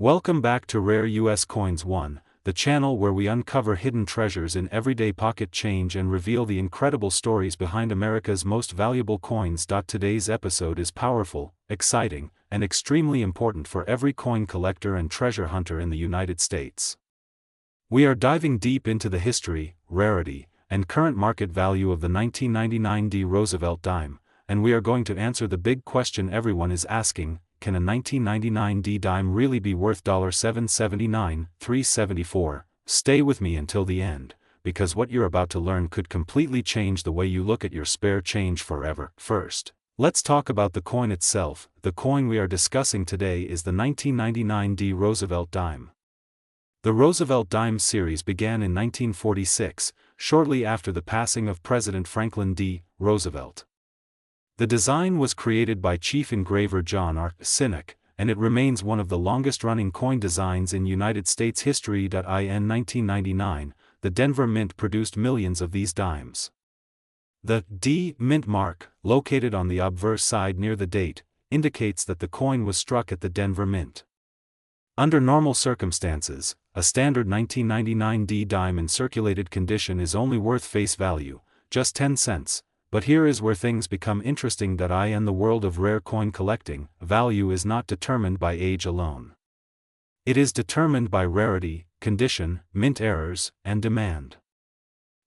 Welcome back to Rare US Coins 1, the channel where we uncover hidden treasures in everyday pocket change and reveal the incredible stories behind America's most valuable coins. Today's episode is powerful, exciting, and extremely important for every coin collector and treasure hunter in the United States. We are diving deep into the history, rarity, and current market value of the 1999 D. Roosevelt dime, and we are going to answer the big question everyone is asking: can a 1999 D dime really be worth $779, $374? Stay with me until the end, because what you're about to learn could completely change the way you look at your spare change forever. First, let's talk about the coin itself. The coin we are discussing today is the 1999 D. Roosevelt dime. The Roosevelt dime series began in 1946, shortly after the passing of President Franklin D. Roosevelt. The design was created by chief engraver John R. Sinek, and it remains one of the longest-running coin designs in United States history. In 1999, the Denver Mint produced millions of these dimes. The D Mint mark, located on the obverse side near the date, indicates that the coin was struck at the Denver Mint. Under normal circumstances, a standard 1999 D dime in circulated condition is only worth face value, just 10 cents. But here is where things become interesting. In the world of rare coin collecting, value is not determined by age alone. It is determined by rarity, condition, mint errors, and demand.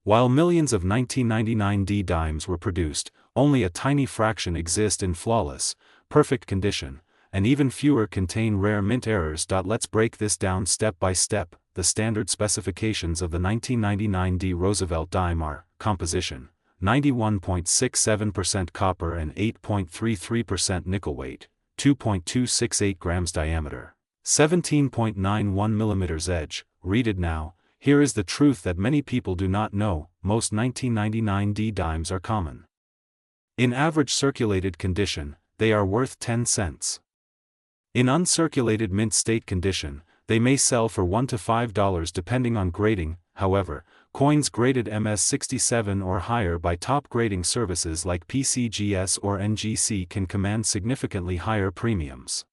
While millions of 1999 D dimes were produced, only a tiny fraction exist in flawless, perfect condition, and even fewer contain rare mint errors. Let's break this down step by step. The standard specifications of the 1999 D. Roosevelt dime are: composition, 91.67% copper and 8.33% nickel, weight, 2.268 grams, diameter, 17.91 mm edge. Read it now. Here is the truth that many people do not know: most 1999 D dimes are common. In average circulated condition, they are worth 10 cents. In uncirculated mint state condition, they may sell for $1 to $5 depending on grading. However, coins graded MS67 or higher by top grading services like PCGS or NGC can command significantly higher premiums.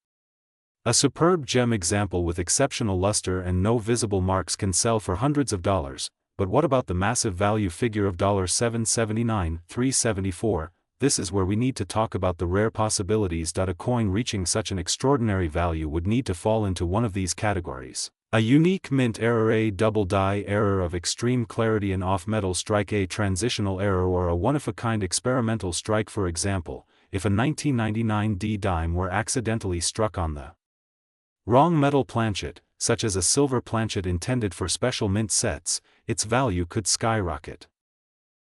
A superb gem example with exceptional luster and no visible marks can sell for hundreds of dollars, but what about the massive value figure of $779, $374? This is where we need to talk about the rare possibilities. A coin reaching such an extraordinary value would need to fall into one of these categories: a unique mint error, a double die error of extreme clarity, an off-metal strike, a transitional error, or a one-of-a-kind experimental strike. For example, if a 1999 D dime were accidentally struck on the wrong metal planchet, such as a silver planchet intended for special mint sets, its value could skyrocket.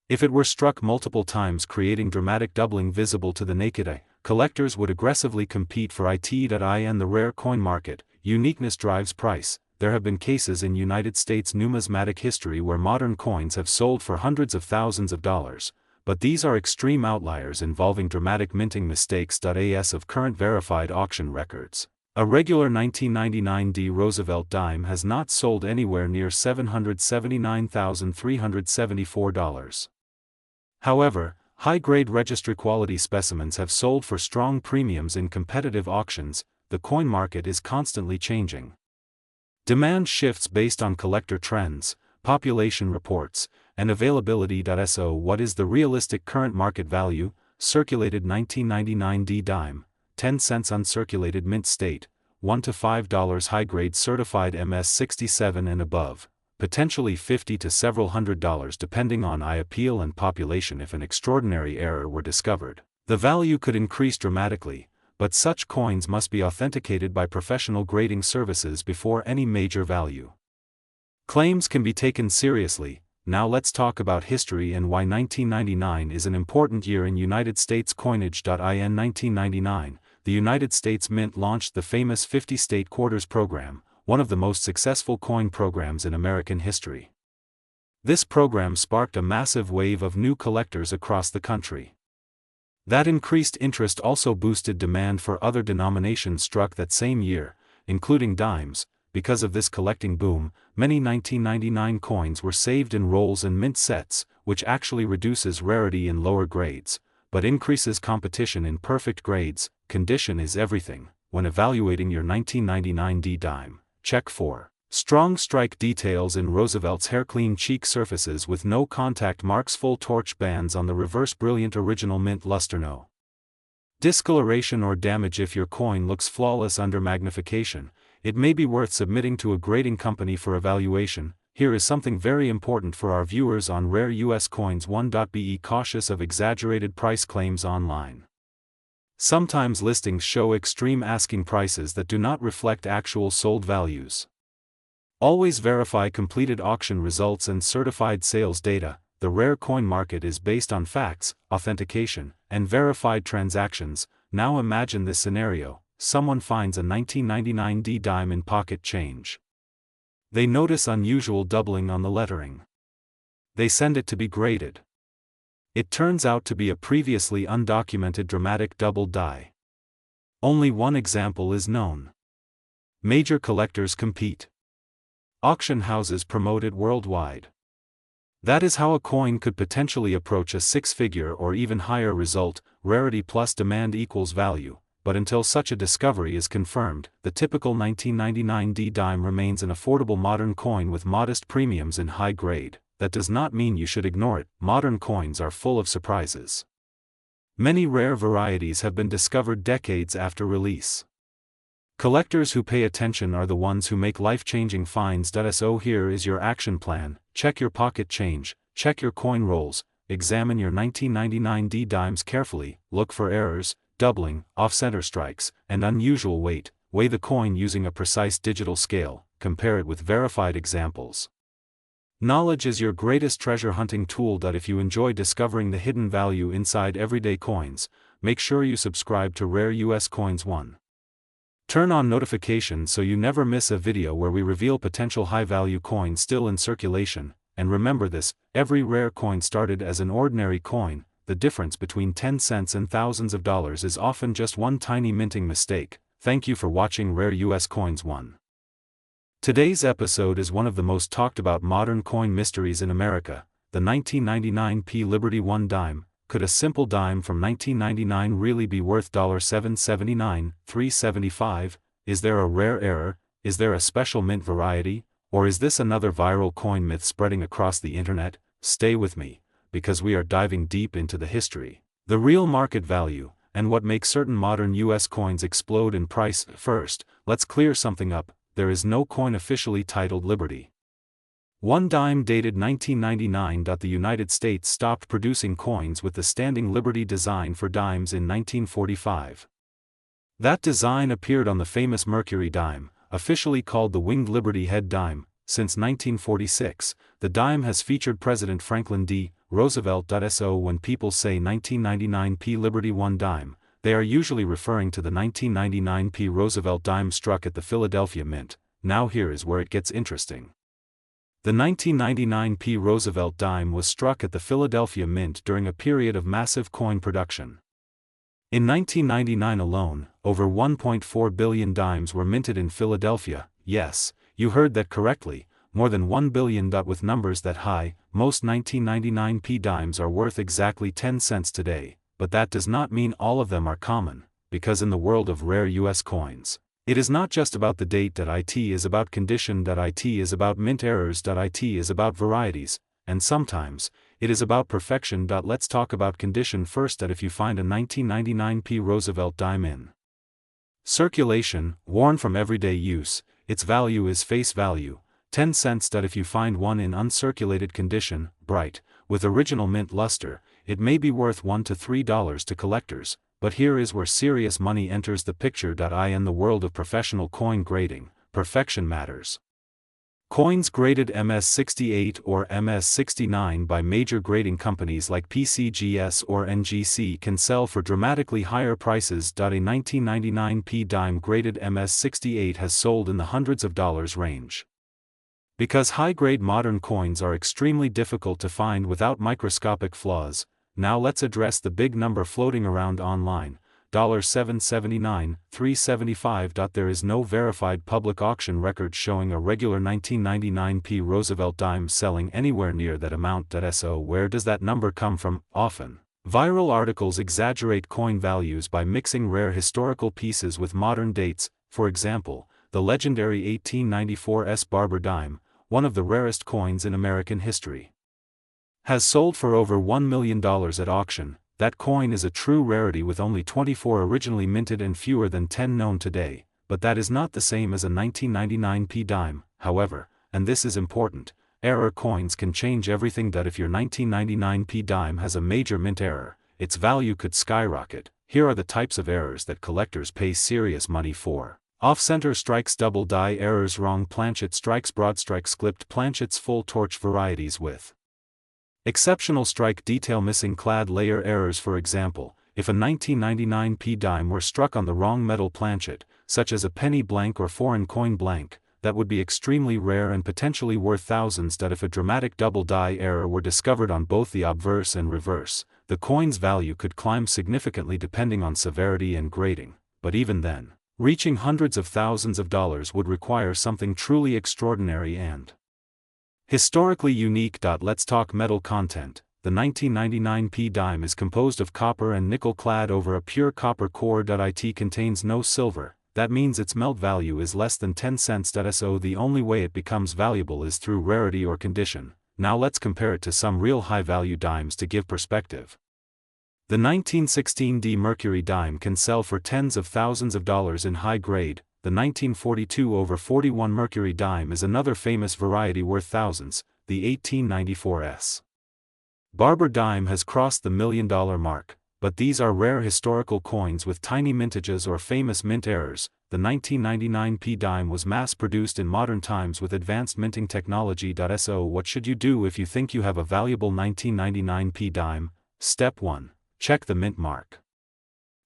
If it were struck multiple times, creating dramatic doubling visible to the naked eye, collectors would aggressively compete for it. In the rare coin market, uniqueness drives price. There have been cases in United States numismatic history where modern coins have sold for hundreds of thousands of dollars, but these are extreme outliers involving dramatic minting mistakes. As of current verified auction records, a regular 1999 D. Roosevelt dime has not sold anywhere near $779,374. However, high-grade registry quality specimens have sold for strong premiums in competitive auctions. The coin market is constantly changing. Demand shifts based on collector trends, population reports, and availability. So what is the realistic current market value? Circulated 1999 D dime, 10 cents. Uncirculated mint state, $1 to $5. High-grade certified MS67 and above, potentially $50 to several $100 depending on eye appeal and population. If an extraordinary error were discovered, the value could increase dramatically, but such coins must be authenticated by professional grading services before any major value claims can be taken seriously. Now let's talk about history and why 1999 is an important year in United States coinage. In 1999, the United States Mint launched the famous 50-state quarters program, one of the most successful coin programs in American history. This program sparked a massive wave of new collectors across the country. That increased interest also boosted demand for other denominations struck that same year, including dimes. Because of this collecting boom, many 1999 coins were saved in rolls and mint sets, which actually reduces rarity in lower grades, but increases competition in perfect grades. Condition is everything. when evaluating your 1999 D dime, check for strong strike details in Roosevelt's hair-clean cheek surfaces with no contact marks, full torch bands on the reverse, brilliant original mint luster, no discoloration or damage. If your coin looks flawless under magnification, it may be worth submitting to a grading company for evaluation. Here is something very important for our viewers on rare US coins. 1. Be cautious of exaggerated price claims online. Sometimes listings show extreme asking prices that do not reflect actual sold values. Always verify completed auction results and certified sales data. The rare coin market is based on facts, authentication, and verified transactions. Now imagine this scenario: someone finds a 1999 D dime in pocket change. They notice unusual doubling on the lettering. They send it to be graded. It turns out to be a previously undocumented dramatic double die. Only one example is known. Major collectors compete. Auction houses promote it worldwide. That is how a coin could potentially approach a six-figure or even higher result. Rarity plus demand equals value, but until such a discovery is confirmed, the typical 1999 D dime remains an affordable modern coin with modest premiums in high grade. That does not mean you should ignore it. Modern coins are full of surprises. Many rare varieties have been discovered decades after release. Collectors who pay attention are the ones who make life-changing finds. So here is your action plan: check your pocket change, check your coin rolls, examine your 1999 D dimes carefully, look for errors, doubling, off-center strikes, and unusual weight. Weigh the coin using a precise digital scale, compare it with verified examples. Knowledge is your greatest treasure hunting tool. If you enjoy discovering the hidden value inside everyday coins, make sure you subscribe to Rare US Coins 1. Turn on notifications so you never miss a video where we reveal potential high-value coins still in circulation. And remember this: every rare coin started as an ordinary coin. The difference between 10 cents and thousands of dollars is often just one tiny minting mistake. Thank you for watching Rare US Coins 1. Today's episode is one of the most talked about modern coin mysteries in America, the 1999 P Liberty 1 dime. Could a simple dime from 1999 really be worth $7.79, $3.75? Is there a rare error? Is there a special mint variety? Or is this another viral coin myth spreading across the internet? Stay with me, because we are diving deep into the history, the real market value, and what makes certain modern US coins explode in price. First, let's clear something up: there is no coin officially titled Liberty 1 dime dated 1999. The United States stopped producing coins with the standing Liberty design for dimes in 1945. That design appeared on the famous Mercury dime, officially called the Winged Liberty Head dime. Since 1946, the dime has featured President Franklin D. Roosevelt. So when people say 1999 P Liberty 1 dime, they are usually referring to the 1999 P Roosevelt dime struck at the Philadelphia Mint. Now here is where it gets interesting. The 1999 P Roosevelt dime was struck at the Philadelphia Mint during a period of massive coin production. In 1999 alone, over 1.4 billion dimes were minted in Philadelphia. Yes, you heard that correctly, more than 1 billion. With numbers that high, most 1999 P dimes are worth exactly 10 cents today, but that does not mean all of them are common, because in the world of rare US coins, it is not just about the date. It is about condition. It is about mint errors. It is about varieties, and sometimes, it is about perfection. Let's talk about condition first. If you find a 1999 P Roosevelt dime in circulation, worn from everyday use, its value is face value, 10 cents. If you find one in uncirculated condition, bright, with original mint luster, it may be worth $1 to $3 to collectors. But here is where serious money enters the picture. In the world of professional coin grading, perfection matters. Coins graded MS-68 or MS-69 by major grading companies like PCGS or NGC can sell for dramatically higher prices. A 1999 P dime graded MS-68 has sold in the hundreds of dollars range. Because high-grade modern coins are extremely difficult to find without microscopic flaws, now let's address the big number floating around online: $7.79, $3.75. There is no verified public auction record showing a regular 1999 P Roosevelt dime selling anywhere near that amount. So where does that number come from? Often, Viral articles exaggerate coin values by mixing rare historical pieces with modern dates. For example, the legendary 1894 Barber dime, one of the rarest coins in American history, has sold for over $1 million at auction. That coin is a true rarity with only 24 originally minted and fewer than 10 known today, but that is not the same as a 1999 P dime, however, and this is important. Error coins can change everything. That if your 1999 P dime has a major mint error, its value could skyrocket. Here are the types of errors that collectors pay serious money for. Off-center strikes, double die errors, wrong planchet strikes, broad strikes, clipped planchets, full torch varieties with exceptional strike detail, missing clad layer errors. For example, if a 1999 P dime were struck on the wrong metal planchet, such as a penny blank or foreign coin blank, that would be extremely rare and potentially worth thousands. That if a dramatic double die error were discovered on both the obverse and reverse, the coin's value could climb significantly depending on severity and grading, but even then, reaching hundreds of thousands of dollars would require something truly extraordinary and historically unique. Let's talk metal content. The 1999 P dime is composed of copper and nickel clad over a pure copper core. It contains no silver. That means its melt value is less than 10 cents. So the only way it becomes valuable is through rarity or condition. Now let's compare it to some real high-value dimes to give perspective. The 1916 D Mercury dime can sell for tens of thousands of dollars in high grade. The 1942/41 Mercury dime is another famous variety worth thousands. The 1894 S Barber dime has crossed the $1 million mark. But these are rare historical coins with tiny mintages or famous mint errors. The 1999 P dime was mass-produced in modern times with advanced minting technology. So what should you do if you think you have a valuable 1999 P dime? Step 1. Check the mint mark.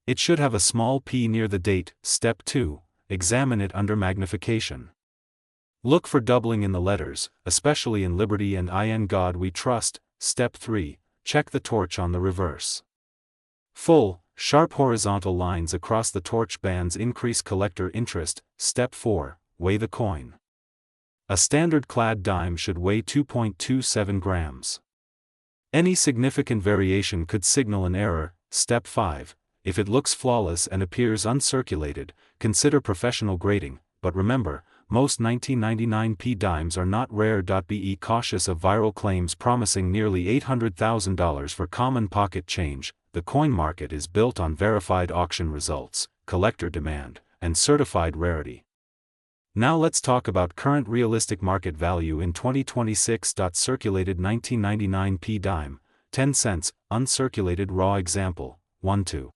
It should have a small p near the date. Step 2. Examine it under magnification. Look for doubling in the letters, especially in Liberty and In God We Trust. Step 3. Check the torch on the reverse. Full, sharp horizontal lines across the torch bands increase collector interest. Step 4. Weigh the coin. A standard clad dime should weigh 2.27 grams. Any significant variation could signal an error. Step 5. If it looks flawless and appears uncirculated, consider professional grading, but remember, most 1999 P dimes are not rare. Be cautious of viral claims promising nearly $800,000 for common pocket change. The coin market is built on verified auction results, collector demand, and certified rarity. Now let's talk about current realistic market value in 2026. Circulated 1999 P dime, 10 cents, uncirculated raw example, 1 to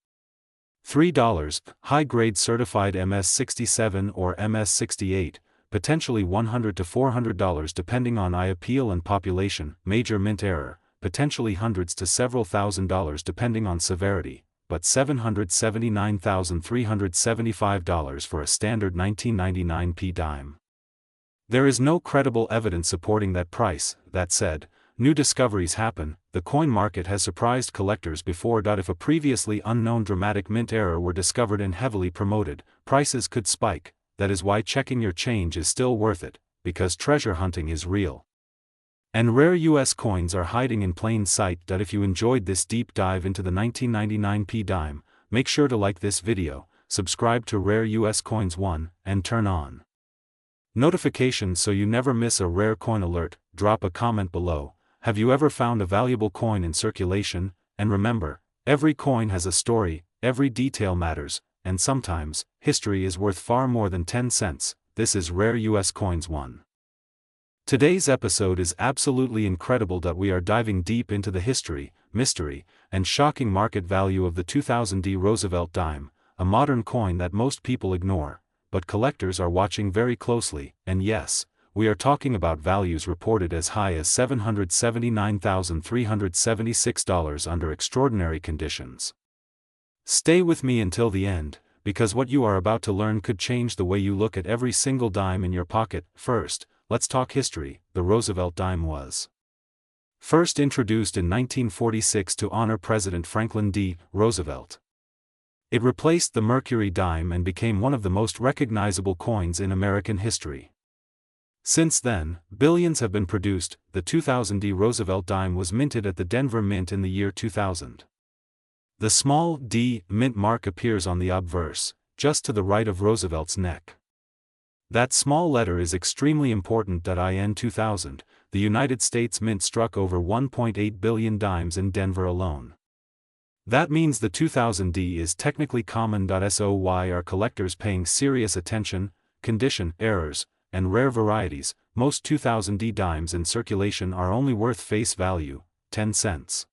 $3, high-grade certified MS67 or MS68, potentially $100 to $400 depending on eye appeal and population, major mint error, potentially hundreds to several $1,000s depending on severity, but $779,375 for a standard 1999 P dime. There is no credible evidence supporting that price. That said, new discoveries happen. The coin market has surprised collectors before. If a previously unknown dramatic mint error were discovered and heavily promoted, prices could spike. That is why checking your change is still worth it, because treasure hunting is real. And rare US coins are hiding in plain sight. If you enjoyed this deep dive into the 1999 P dime, make sure to like this video, subscribe to Rare US Coins 1, and turn on notifications so you never miss a rare coin alert. Drop a comment below. Have you ever found a valuable coin in circulation? And remember, every coin has a story, every detail matters, and sometimes, history is worth far more than 10 cents. This is Rare US Coins 1. Today's episode is absolutely incredible. We are diving deep into the history, mystery, and shocking market value of the 2000 D Roosevelt dime, a modern coin that most people ignore, but collectors are watching very closely. And yes, we are talking about values reported as high as $779,376 under extraordinary conditions. Stay with me until the end, because what you are about to learn could change the way you look at every single dime in your pocket. First, let's talk history. The Roosevelt dime was first introduced in 1946 to honor President Franklin D. Roosevelt. It replaced the Mercury dime and became one of the most recognizable coins in American history. Since then, billions have been produced. The 2000 D Roosevelt dime was minted at the Denver Mint in the year 2000. The small D mint mark appears on the obverse, just to the right of Roosevelt's neck. That small letter is extremely important. In 2000, the United States Mint struck over 1.8 billion dimes in Denver alone. That means the 2000 D is technically common. So why are collectors paying serious attention? Condition, errors, and rare varieties. Most 2000 D dimes in circulation are only worth face value, 10 cents.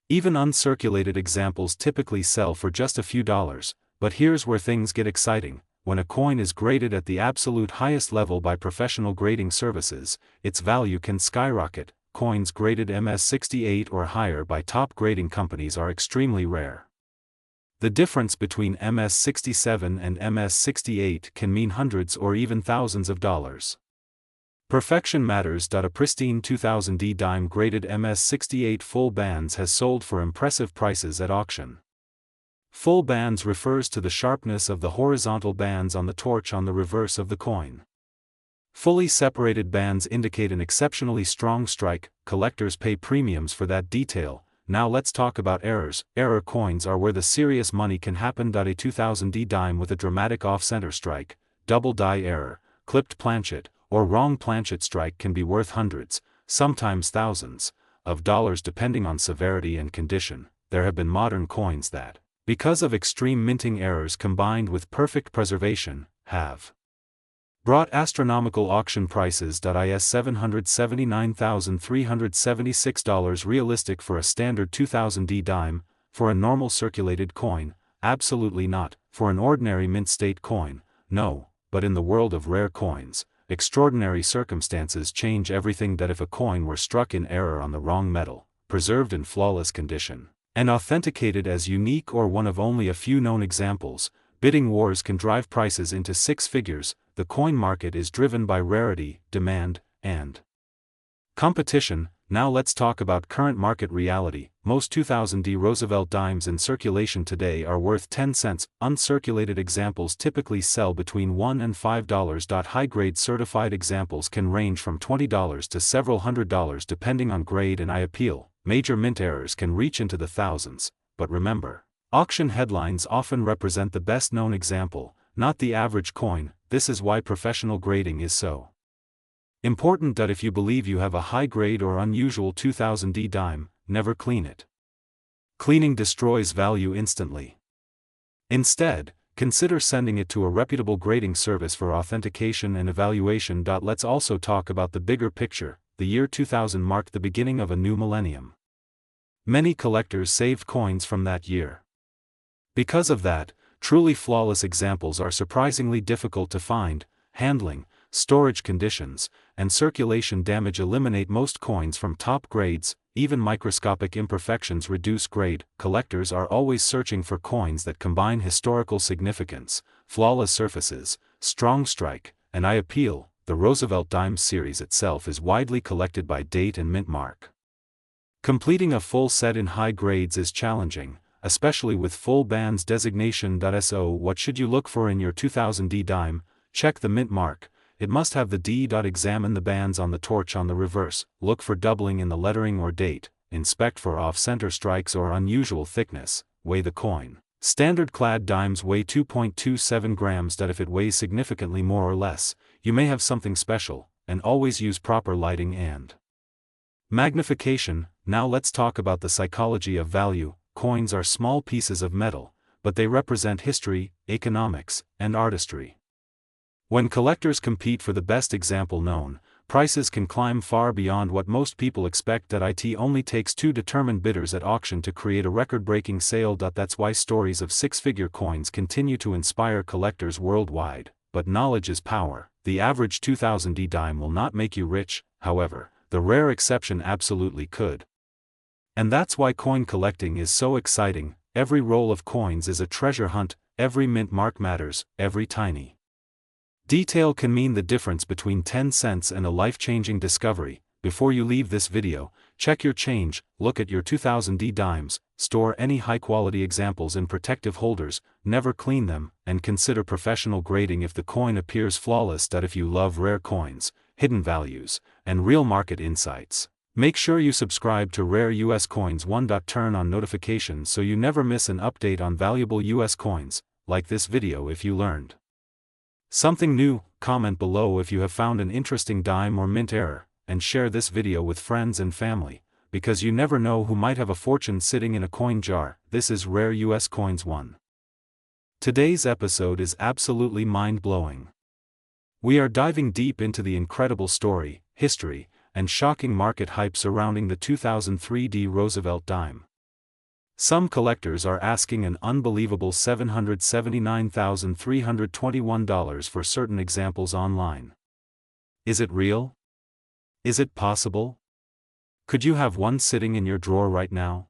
Even uncirculated examples typically sell for just a few dollars, but here's where things get exciting. When a coin is graded at the absolute highest level by professional grading services, its value can skyrocket. Coins graded MS-68 or higher by top grading companies are extremely rare. The difference between MS-67 and MS-68 can mean hundreds or even thousands of dollars. Perfection matters. A pristine 2000 D dime graded MS-68 full bands has sold for impressive prices at auction. Full bands refers to the sharpness of the horizontal bands on the torch on the reverse of the coin. Fully separated bands indicate an exceptionally strong strike. Collectors pay premiums for that detail. Now let's talk about errors. Error coins are where the serious money can happen. A 2000 D dime with a dramatic off-center strike, double die error, clipped planchet, or wrong planchet strike can be worth hundreds, sometimes thousands, of dollars depending on severity and condition. There have been modern coins that, because of extreme minting errors combined with perfect preservation, have brought astronomical auction prices. Is $779,376 realistic for a standard 2000 D dime? For a normal circulated coin, absolutely not. For an ordinary mint state coin, no. But in the world of rare coins, extraordinary circumstances change everything. If a coin were struck in error on the wrong metal, preserved in flawless condition, and authenticated as unique or one of only a few known examples, bidding wars can drive prices into six figures. The coin market is driven by rarity, demand, and competition. Now let's talk about current market reality. Most 2000 D Roosevelt dimes in circulation today are worth 10 cents. Uncirculated examples typically sell between $1 and $5. High-grade certified examples can range from $20 to several $100s depending on grade and appeal. Major mint errors can reach into the thousands, but remember, auction headlines often represent the best-known example, not the average coin. This is why professional grading is so important. If you believe you have a high-grade or unusual 2000 D dime, never clean it. Cleaning destroys value instantly. Instead, consider sending it to a reputable grading service for authentication and evaluation. Let's also talk about the bigger picture. The year 2000 marked the beginning of a new millennium. Many collectors saved coins from that year. Because of that, truly flawless examples are surprisingly difficult to find. Handling, storage conditions, and circulation damage eliminate most coins from top grades. Even microscopic imperfections reduce grade. Collectors are always searching for coins that combine historical significance, flawless surfaces, strong strike, and eye appeal. The Roosevelt dime series itself is widely collected by date and mint mark. Completing a full set in high grades is challenging, especially with full bands designation. So what should you look for in your 2000 D dime? Check the mint mark. It must have the D. Examine the bands on the torch on the reverse. Look for doubling in the lettering or date. Inspect for off-center strikes or unusual thickness. Weigh the coin. Standard clad dimes weigh 2.27 grams. If it weighs significantly more or less, you may have something special, and always use proper lighting and magnification. Now let's talk about the psychology of value. Coins are small pieces of metal, but they represent history, economics, and artistry. When collectors compete for the best example known, prices can climb far beyond what most people expect. It only takes two determined bidders at auction to create a record-breaking sale. That's why stories of six-figure coins continue to inspire collectors worldwide. But knowledge is power. The average 2000 D dime will not make you rich, however, the rare exception absolutely could. And that's why coin collecting is so exciting. Every roll of coins is a treasure hunt, every mint mark matters, every tiny detail can mean the difference between 10 cents and a life-changing discovery. Before you leave this video, check your change, look at your 2000 D dimes, store any high-quality examples in protective holders, never clean them, and consider professional grading if the coin appears flawless. If you love rare coins, hidden values, and real market insights, Make sure you subscribe to Rare US Coins 1. Turn on notifications so you never miss an update on valuable US coins. Like this video if you learned something new, comment below if you have found an interesting dime or mint error, and share this video with friends and family, because you never know who might have a fortune sitting in a coin jar. This is Rare US Coins 1. Today's episode is absolutely mind-blowing. We are diving deep into the incredible story, history, and shocking market hype surrounding the 2003 D Roosevelt dime. Some collectors are asking an unbelievable $779,321 for certain examples online. Is it real? Is it possible? Could you have one sitting in your drawer right now?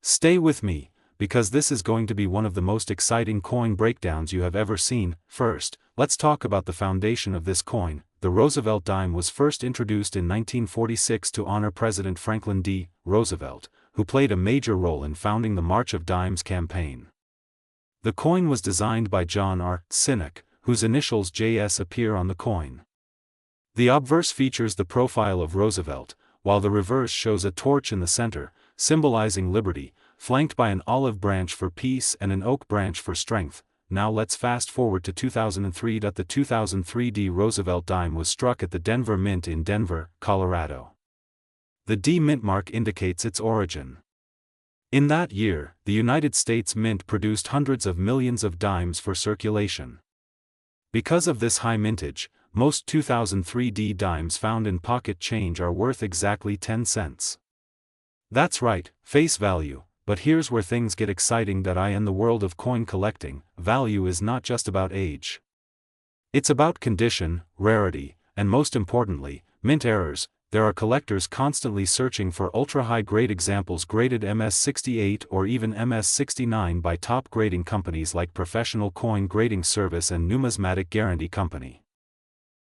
Stay with me, because this is going to be one of the most exciting coin breakdowns you have ever seen. First, let's talk about the foundation of this coin. The Roosevelt dime was first introduced in 1946 to honor President Franklin D. Roosevelt, who played a major role in founding the March of Dimes campaign. The coin was designed by John R. Sinek, whose initials JS appear on the coin. The obverse features the profile of Roosevelt, while the reverse shows a torch in the center, symbolizing liberty, flanked by an olive branch for peace and an oak branch for strength. Now let's fast forward to 2003. The 2003 D Roosevelt dime was struck at the Denver Mint in Denver, Colorado. The D Mint mark indicates its origin. In that year, the United States Mint produced hundreds of millions of dimes for circulation. Because of this high mintage, most 2003 D dimes found in pocket change are worth exactly 10 cents. That's right, face value. But here's where things get exciting. In the world of coin collecting, value is not just about age. It's about condition, rarity, and most importantly, mint errors. There are collectors constantly searching for ultra-high grade examples graded MS-68 or even MS-69 by top grading companies like Professional Coin Grading Service and Numismatic Guarantee Company.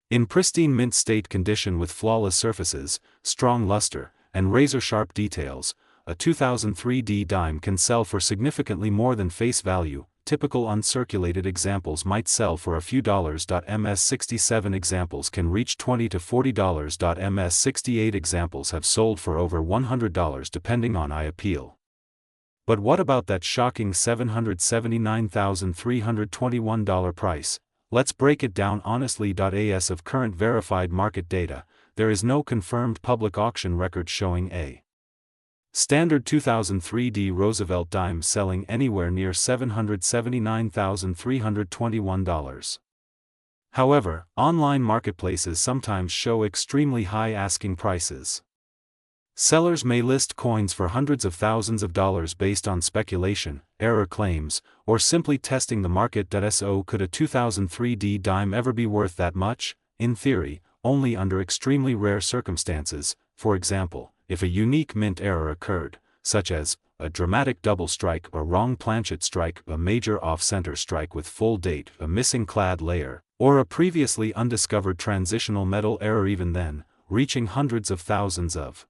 In pristine mint state condition with flawless surfaces, strong luster, and razor-sharp details, a 2003 D dime can sell for significantly more than face value. Typical uncirculated examples might sell for a few dollars. MS-67 examples can reach $20 to $40. MS-68 examples have sold for over $100 depending on eye appeal. But what about that shocking $779,321 price? Let's break it down honestly. As of current verified market data, there is no confirmed public auction record showing a standard 2003 D Roosevelt dime selling anywhere near $779,321. However, online marketplaces sometimes show extremely high asking prices. Sellers may list coins for hundreds of thousands of dollars based on speculation, error claims, or simply testing the market. So could a 2003 D dime ever be worth that much? In theory, only under extremely rare circumstances. For example, if a unique mint error occurred, such as a dramatic double strike or wrong planchet strike, a major off-center strike with full date, a missing clad layer, or a previously undiscovered transitional metal error. Even then, reaching hundreds of thousands of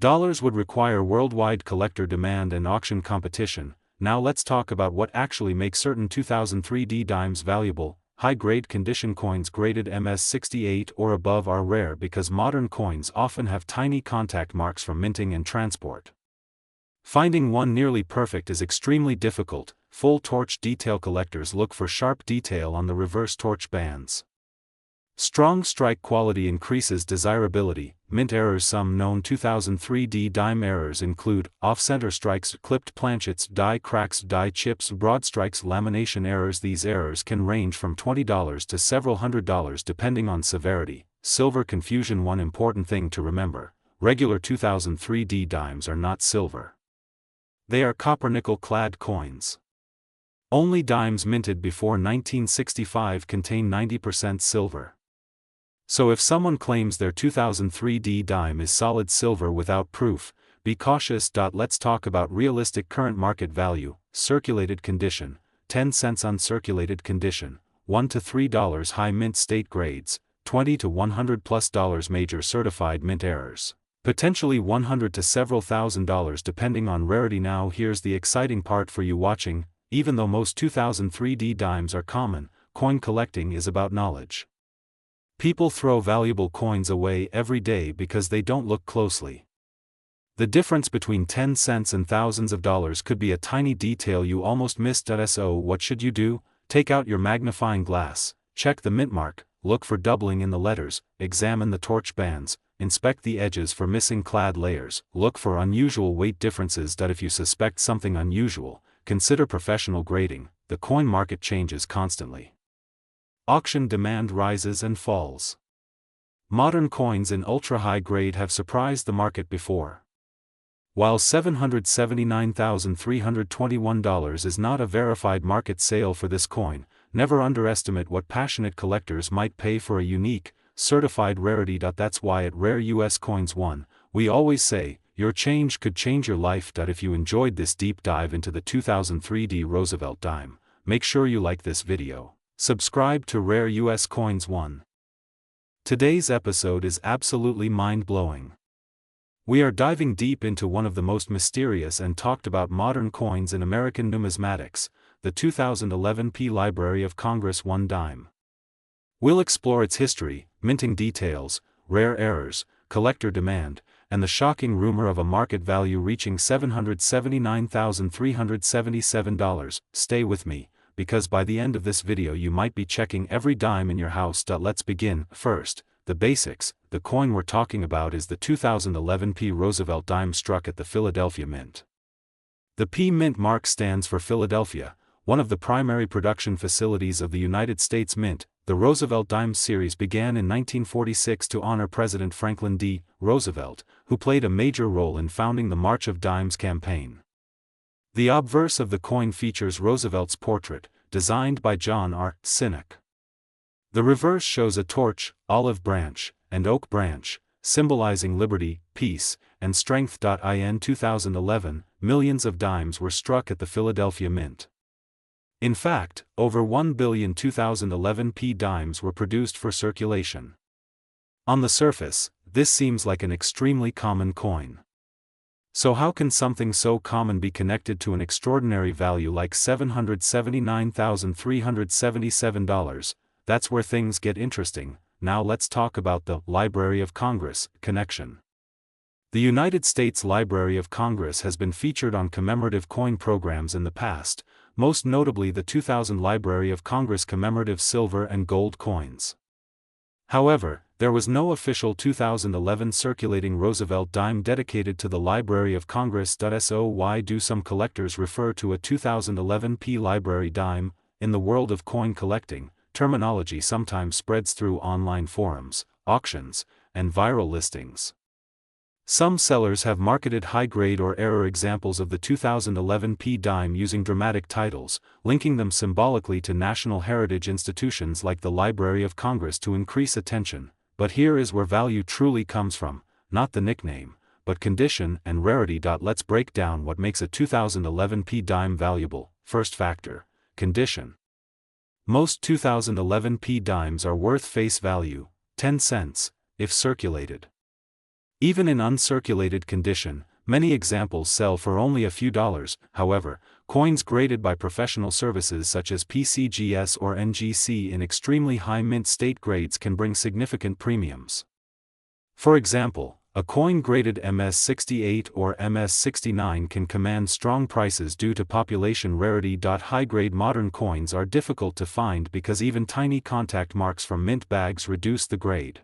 dollars would require worldwide collector demand and auction competition. Now let's talk about what actually makes certain 2003 D dimes valuable. High-grade condition coins graded MS-68 or above are rare because modern coins often have tiny contact marks from minting and transport. Finding one nearly perfect is extremely difficult. Full torch detail collectors look for sharp detail on the reverse torch bands. Strong strike quality increases desirability. Mint errors. Some known 2003 D dime errors include off-center strikes, clipped planchets, die cracks, die chips, broad strikes, lamination errors. These errors can range from $20 to several $100 depending on severity. Silver confusion. One important thing to remember: regular 2003 D dimes are not silver. They are copper-nickel clad coins. Only dimes minted before 1965 contain 90% silver. So if someone claims their 2003 D dime is solid silver without proof, be cautious. Let's talk about realistic current market value. Circulated condition, 10 cents. Uncirculated condition, $1 to $3. High mint state grades, $20 to $100+. Major certified mint errors, potentially $100 to several $1,000 depending on rarity. Now here's the exciting part for you watching. Even though most 2003 D dimes are common, coin collecting is about knowledge. People throw valuable coins away every day because they don't look closely. The difference between 10 cents and thousands of dollars could be a tiny detail you almost missed. So what should you do? Take out your magnifying glass, check the mint mark, look for doubling in the letters, examine the torch bands, inspect the edges for missing clad layers, look for unusual weight differences. If you suspect something unusual, consider professional grading. The coin market changes constantly. Auction demand rises and falls. Modern coins in ultra-high grade have surprised the market before. While $779,321 is not a verified market sale for this coin, never underestimate what passionate collectors might pay for a unique, certified rarity. That's why at Rare US Coins 1, we always say, your change could change your life. If you enjoyed this deep dive into the 2003 D Roosevelt dime, make sure you like this video. Subscribe to Rare US Coins 1. Today's episode is absolutely mind-blowing. We are diving deep into one of the most mysterious and talked about modern coins in American numismatics, the 2011 P. Library of Congress 1 dime. We'll explore its history, minting details, rare errors, collector demand, and the shocking rumor of a market value reaching $779,377. Stay with me, because by the end of this video you might be checking every dime in your house. Let's begin. First, the basics. The coin we're talking about is the 2011 P. Roosevelt dime struck at the Philadelphia Mint. The P Mint mark stands for Philadelphia, one of the primary production facilities of the United States Mint. The Roosevelt dime series began in 1946 to honor President Franklin D. Roosevelt, who played a major role in founding the March of Dimes campaign. The obverse of the coin features Roosevelt's portrait, designed by John R. Sinek. The reverse shows a torch, olive branch, and oak branch, symbolizing liberty, peace, and strength. In 2011, millions of dimes were struck at the Philadelphia Mint. In fact, over 1 billion 2011 P dimes were produced for circulation. On the surface, this seems like an extremely common coin. So how can something so common be connected to an extraordinary value like $779,377? That's where things get interesting. Now let's talk about the Library of Congress connection. The United States Library of Congress has been featured on commemorative coin programs in the past, most notably the 2000 Library of Congress commemorative silver and gold coins. However, there was no official 2011 circulating Roosevelt dime dedicated to the Library of Congress. So why do some collectors refer to a 2011 P Library dime? In the world of coin collecting, terminology sometimes spreads through online forums, auctions, and viral listings. Some sellers have marketed high-grade or error examples of the 2011 P dime using dramatic titles, linking them symbolically to national heritage institutions like the Library of Congress to increase attention. But here is where value truly comes from, not the nickname, but condition and rarity. Let's break down what makes a 2011 P dime valuable. First factor, condition. Most 2011 P dimes are worth face value, 10 cents, if circulated. Even in uncirculated condition, many examples sell for only a few dollars. However, coins graded by professional services such as PCGS or NGC in extremely high mint state grades can bring significant premiums. For example, a coin graded MS68 or MS69 can command strong prices due to population rarity. High-grade modern coins are difficult to find because even tiny contact marks from mint bags reduce the grade.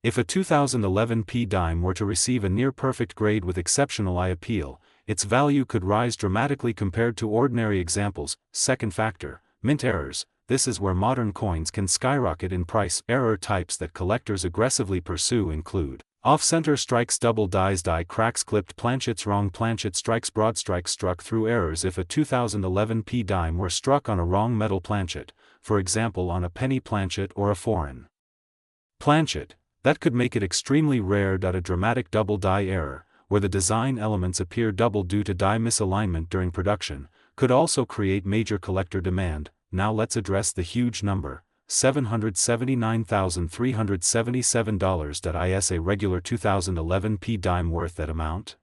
If a 2011 P dime were to receive a near-perfect grade with exceptional eye appeal, its value could rise dramatically compared to ordinary examples. Second factor, mint errors. This is where modern coins can skyrocket in price. Error types that collectors aggressively pursue include off-center strikes, double dies, die cracks, clipped planchets, wrong planchet strikes, broad strikes, struck through errors. If a 2011 P dime were struck on a wrong metal planchet, for example on a penny planchet or a foreign planchet, that could make it extremely rare. A dramatic double die error, where the design elements appear double due to die misalignment during production, could also create major collector demand. Now let's address the huge number, $779,377. Is a regular 2011 P dime worth that amount?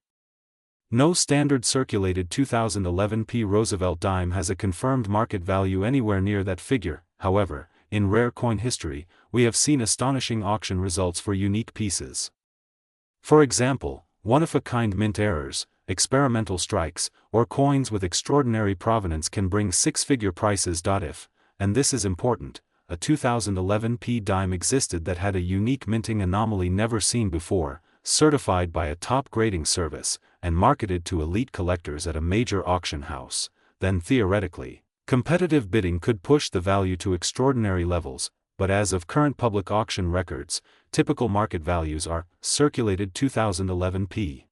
No standard circulated 2011 P Roosevelt dime has a confirmed market value anywhere near that figure. However, in rare coin history, we have seen astonishing auction results for unique pieces. For example, one-of-a-kind mint errors, experimental strikes, or coins with extraordinary provenance can bring six-figure prices. If, and this is important, a 2011 p dime existed that had a unique minting anomaly never seen before, certified by a top grading service, and marketed to elite collectors at a major auction house, then theoretically, competitive bidding could push the value to extraordinary levels, but as of current public auction records, typical market values are circulated 2011 p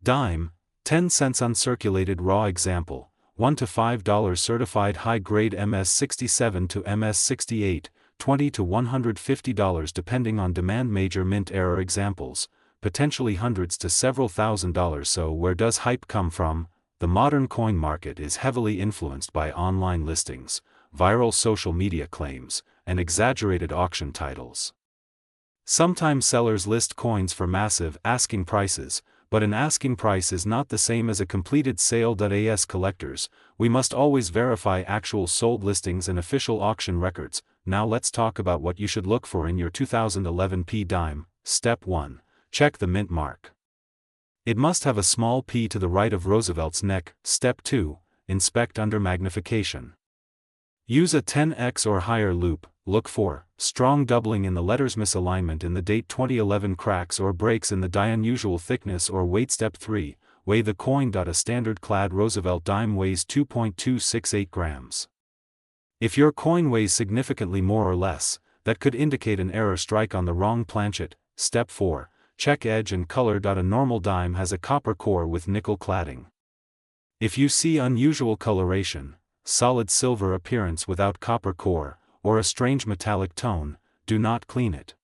dime, 10 cents uncirculated raw example, $1 to $5 certified high-grade MS67 to MS68, $20 to $150 depending on demand major mint error examples, potentially hundreds to several $1,000s. So where does hype come from? The modern coin market is heavily influenced by online listings, viral social media claims, and exaggerated auction titles. Sometimes sellers list coins for massive asking prices, but an asking price is not the same as a completed sale. As collectors, we must always verify actual sold listings and official auction records. Now let's talk about what you should look for in your 2011 p dime. Step 1. Check the mint mark. It must have a small p to the right of Roosevelt's neck. Step 2. Inspect under magnification. Use a 10x or higher loupe. Look for strong doubling in the letters, misalignment in the date, 2011 cracks or breaks in the die, unusual thickness or weight. Step 3. Weigh the coin. A standard clad Roosevelt dime weighs 2.268 grams. If your coin weighs significantly more or less, that could indicate an error strike on the wrong planchet. Step 4. Check edge and color. A normal dime has a copper core with nickel cladding. If you see unusual coloration, solid silver appearance without copper core, or a strange metallic tone, do not clean it.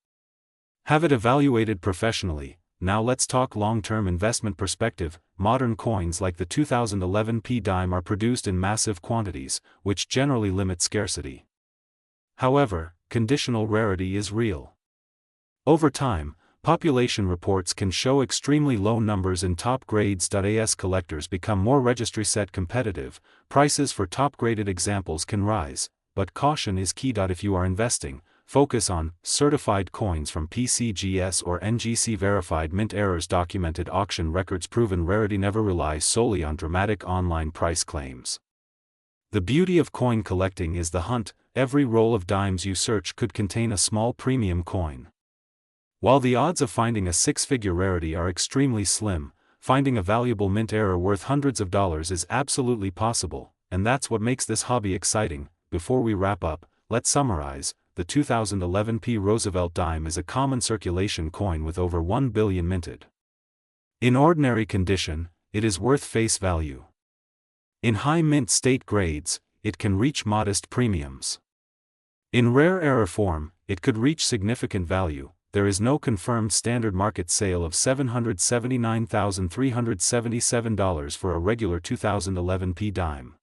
Have it evaluated professionally. Now let's talk long-term investment perspective. Modern coins like the 2011 p dime are produced in massive quantities, which generally limit scarcity. However, conditional rarity is real. Over time, population reports can show extremely low numbers in top grades. As collectors become more registry set competitive, prices for top-graded examples can rise, but caution is key. If you are investing, focus on certified coins from PCGS or NGC verified mint errors, documented auction records, proven rarity. Never rely solely on dramatic online price claims. The beauty of coin collecting is the hunt. Every roll of dimes you search could contain a small premium coin. While the odds of finding a six-figure rarity are extremely slim, finding a valuable mint error worth hundreds of dollars is absolutely possible, and that's what makes this hobby exciting. Before we wrap up, let's summarize. The 2011 p Roosevelt dime is a common circulation coin with over 1 billion minted. In ordinary condition, it is worth face value. In high mint state grades, it can reach modest premiums. In rare error form, it could reach significant value. There is no confirmed standard market sale of $779,377 for a regular 2011 p dime.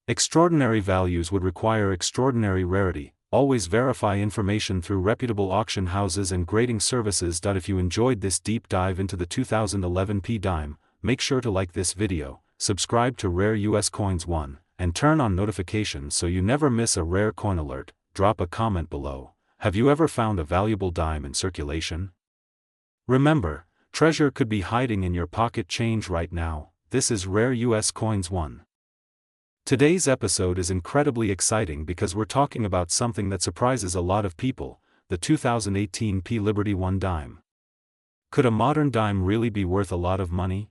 Extraordinary values would require extraordinary rarity. Always verify information through reputable auction houses and grading services. If you enjoyed this deep dive into the 2011 p dime, make sure to like this video, subscribe to Rare US Coins 1, and turn on notifications so you never miss a rare coin alert. Drop a comment below. Have you ever found a valuable dime in circulation? Remember, treasure could be hiding in your pocket change right now. This is Rare US Coins 1. Today's episode is incredibly exciting because we're talking about something that surprises a lot of people, the 2018 p Liberty 1 dime. Could a modern dime really be worth a lot of money?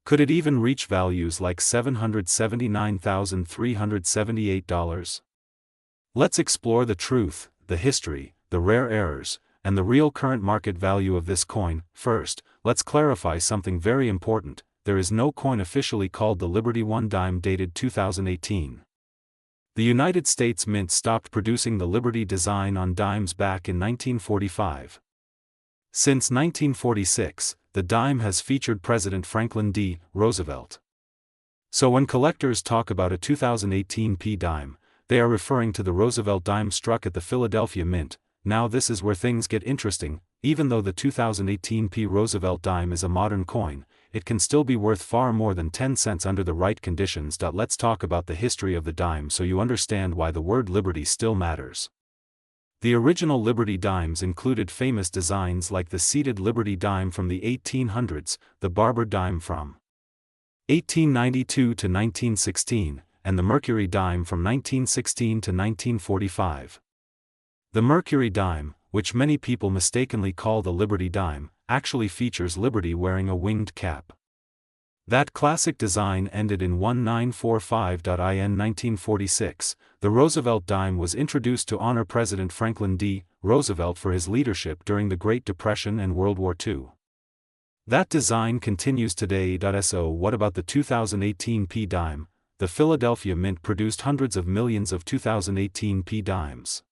Could it even reach values like $779,378? Let's explore the truth, the history, the rare errors, and the real current market value of this coin. First, let's clarify something very important. There is no coin officially called the Liberty 1 dime dated 2018. The United States Mint stopped producing the Liberty design on dimes back in 1945. Since 1946, the dime has featured President Franklin D. Roosevelt. So when collectors talk about a 2018 p dime, they are referring to the Roosevelt dime struck at the Philadelphia Mint. Now this is where things get interesting. Even though the 2018 p Roosevelt dime is a modern coin, it can still be worth far more than 10 cents under the right conditions. Let's talk about the history of the dime so you understand why the word liberty still matters. The original Liberty dimes included famous designs like the seated Liberty dime from the 1800s, the Barber dime from 1892 to 1916, and the Mercury dime from 1916 to 1945. The Mercury dime, which many people mistakenly call the Liberty dime, actually features Liberty wearing a winged cap. That classic design ended in 1945. In 1946, the Roosevelt dime was introduced to honor President Franklin D. Roosevelt for his leadership during the Great Depression and World War II. That design continues today. So what about the 2018 P dime? The Philadelphia Mint produced hundreds of millions of 2018 P dimes.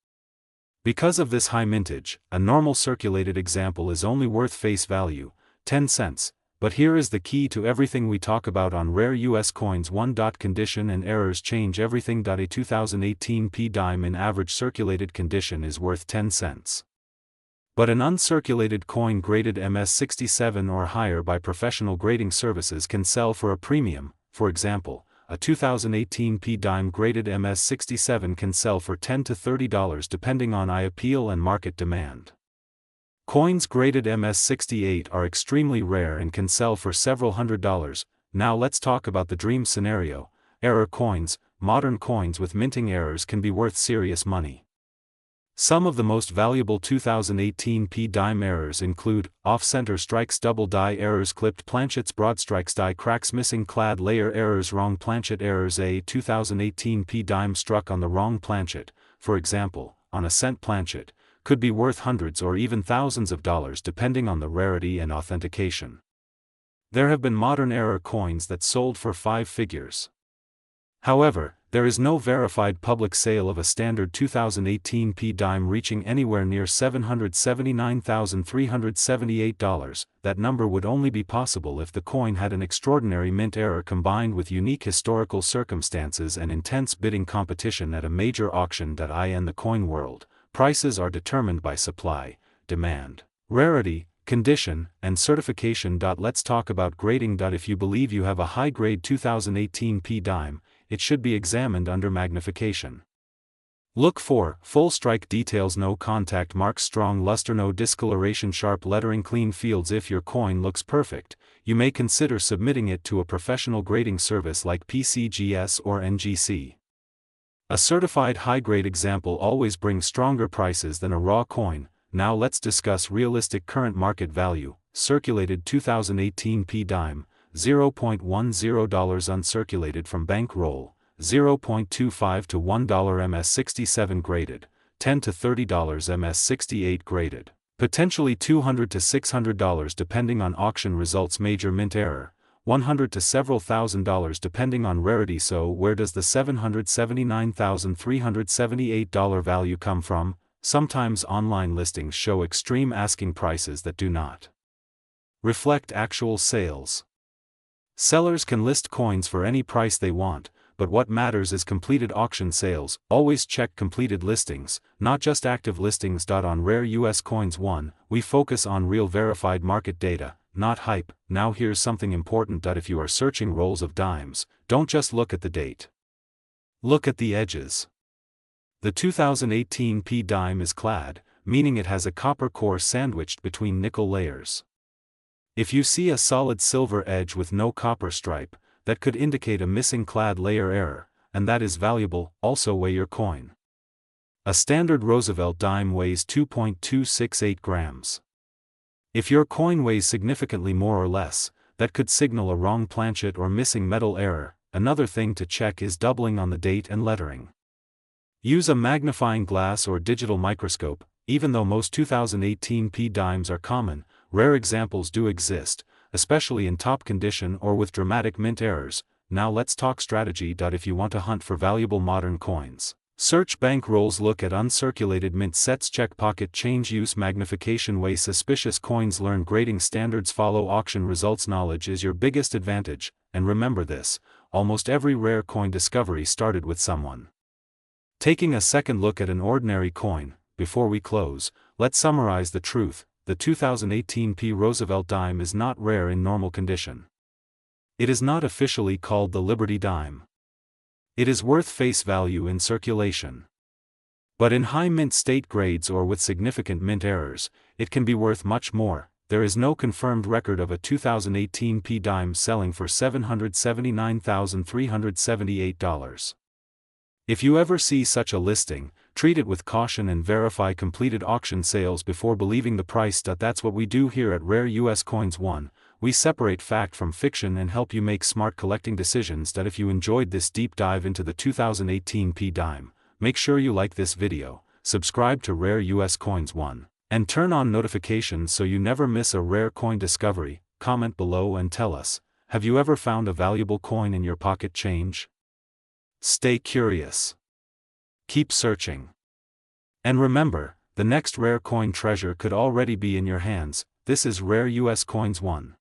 Because of this high mintage, a normal circulated example is only worth face value, 10 cents, but here is the key to everything we talk about on rare US coins. 1. Condition and errors change everything. A 2018 P dime in average circulated condition is worth 10 cents. But an uncirculated coin graded MS67 or higher by professional grading services can sell for a premium. For example, a 2018 P dime graded MS67 can sell for $10 to $30 depending on appeal and market demand. Coins graded MS68 are extremely rare and can sell for several $100s. Now let's talk about the dream scenario. Error coins. Modern coins with minting errors can be worth serious money. Some of the most valuable 2018 P dime errors include off-center strikes, double die errors, clipped planchets, broad strikes, die cracks, missing clad layer errors, wrong planchet errors. A 2018 P dime struck on the wrong planchet, for example, on a cent planchet, could be worth hundreds or even thousands of dollars depending on the rarity and authentication. There have been modern error coins that sold for 5 figures. However, there is no verified public sale of a standard 2018 P dime reaching anywhere near $779,378. That number would only be possible if the coin had an extraordinary mint error combined with unique historical circumstances and intense bidding competition at a major auction. In the coin world, prices are determined by supply, demand, rarity, condition, and certification. Let's talk about grading. If you believe you have a high-grade 2018 P dime, it should be examined under magnification. Look for full strike details, no contact marks, strong luster, no discoloration, sharp lettering, clean fields. If your coin looks perfect, you may consider submitting it to a professional grading service like PCGS or NGC. A certified high-grade example always brings stronger prices than a raw coin. Now let's discuss realistic current market value. Circulated 2018 P dime, $0.10 uncirculated from bankroll, $0.25 to $1 MS67 graded, $10 to $30 MS68 graded, potentially $200 to $600 depending on auction results. Major mint error, $100 to several $1,000s depending on rarity. So where does the $779,378 value come from? Sometimes online listings show extreme asking prices that do not reflect actual sales. Sellers can list coins for any price they want, but what matters is completed auction sales. Always check completed listings, not just active listings. On Rare US Coins 1, we focus on real verified market data, not hype. Now here's something important. If you are searching rolls of dimes, don't just look at the date. Look at the edges. The 2018 P dime is clad, meaning it has a copper core sandwiched between nickel layers. If you see a solid silver edge with no copper stripe, that could indicate a missing clad layer error, and that is valuable. Also weigh your coin. A standard Roosevelt dime weighs 2.268 grams. If your coin weighs significantly more or less, that could signal a wrong planchet or missing metal error. Another thing to check is doubling on the date and lettering. Use a magnifying glass or digital microscope. Even though most 2018 P dimes are common, rare examples do exist, especially in top condition or with dramatic mint errors. Now let's talk strategy. If you want to hunt for valuable modern coins, search bank rolls, look at uncirculated mint sets, check pocket change, use magnification, weigh suspicious coins, learn grading standards, follow auction results. Knowledge is your biggest advantage, and remember this: almost every rare coin discovery started with someone taking a second look at an ordinary coin. Before we close, let's summarize the truth. The 2018 P Roosevelt dime is not rare in normal condition. It is not officially called the Liberty dime. It is worth face value in circulation. But in high mint state grades or with significant mint errors, it can be worth much more. There is no confirmed record of a 2018 P dime selling for $779,378. If you ever see such a listing, treat it with caution and verify completed auction sales before believing the price. That's what we do here at Rare US Coins 1. We separate fact from fiction and help you make smart collecting decisions. If you enjoyed this deep dive into the 2018 P dime, make sure you like this video, subscribe to Rare US Coins 1, and turn on notifications so you never miss a rare coin discovery. Comment below and tell us, have you ever found a valuable coin in your pocket change? Stay curious. Keep searching. And remember, the next rare coin treasure could already be in your hands. This is Rare US Coins 1.